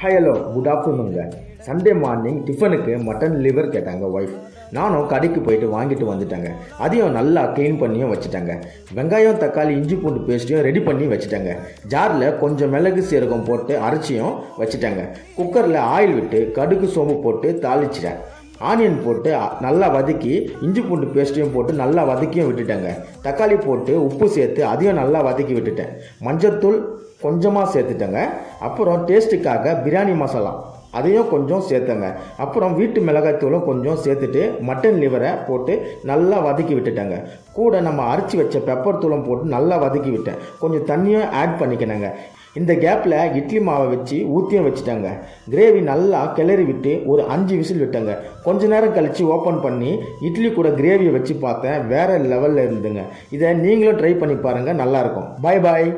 Hi hello good ஆஃப்டர்நூனுங்க. Sunday morning டிஃபனுக்கு mutton liver கேட்டாங்க ஒய்ஃப். நானும் கடைக்கு போயிட்டு வாங்கிட்டு வந்துட்டேங்க. அதையும் நல்லா க்ளீன் பண்ணியும் வச்சுட்டாங்க. வெங்காயம் தக்காளி இஞ்சி பூண்டு பேஸ்ட்டையும் ரெடி பண்ணி வச்சுட்டாங்க. ஜாரில் கொஞ்சம் மிளகு சீரகம் போட்டு அரைச்சியும் வச்சுட்டாங்க. குக்கரில் ஆயில் விட்டு கடுகு சோம்பு போட்டு தாளிச்சிட்டேன். ஆனியன் போட்டு நல்லா வதக்கி இஞ்சி பூண்டு பேஸ்ட்டையும் போட்டு நல்லா வதக்கியும் விட்டுட்டேங்க. தக்காளி போட்டு உப்பு சேர்த்து அதையும் நல்லா வதக்கி விட்டுட்டேன். மஞ்சத்தூள் கொஞ்சமாக சேர்த்துட்டேங்க. அப்புறம் டேஸ்ட்டுக்காக பிரியாணி மசாலா அதையும் கொஞ்சம் சேர்த்தங்க. அப்புறம் வீட்டு மிளகாய்த்தூளும் கொஞ்சம் சேர்த்துட்டு மட்டன் லிவரை போட்டு நல்லா வதக்கி விட்டுட்டேங்க. கூட நம்ம அரைச்சி வச்ச பெப்பர் தூளும் போட்டு நல்லா வதக்கி விட்டேன். கொஞ்சம் தண்ணியும் ஆட் பண்ணிக்கணுங்க. இந்த கேப்பில் இட்லி மாவை வச்சு ஊற்றியும் வச்சுட்டாங்க. கிரேவி நல்லா கிளறி விட்டு ஒரு 5 விசில் விட்டேங்க. கொஞ்ச நேரம் கழித்து ஓப்பன் பண்ணி இட்லி கூட கிரேவியை வச்சு பார்த்தேன். வேறு லெவலில் இருந்துங்க. இதை நீங்களும் ட்ரை பண்ணி பாருங்கள், நல்லாயிருக்கும். பாய் பாய்.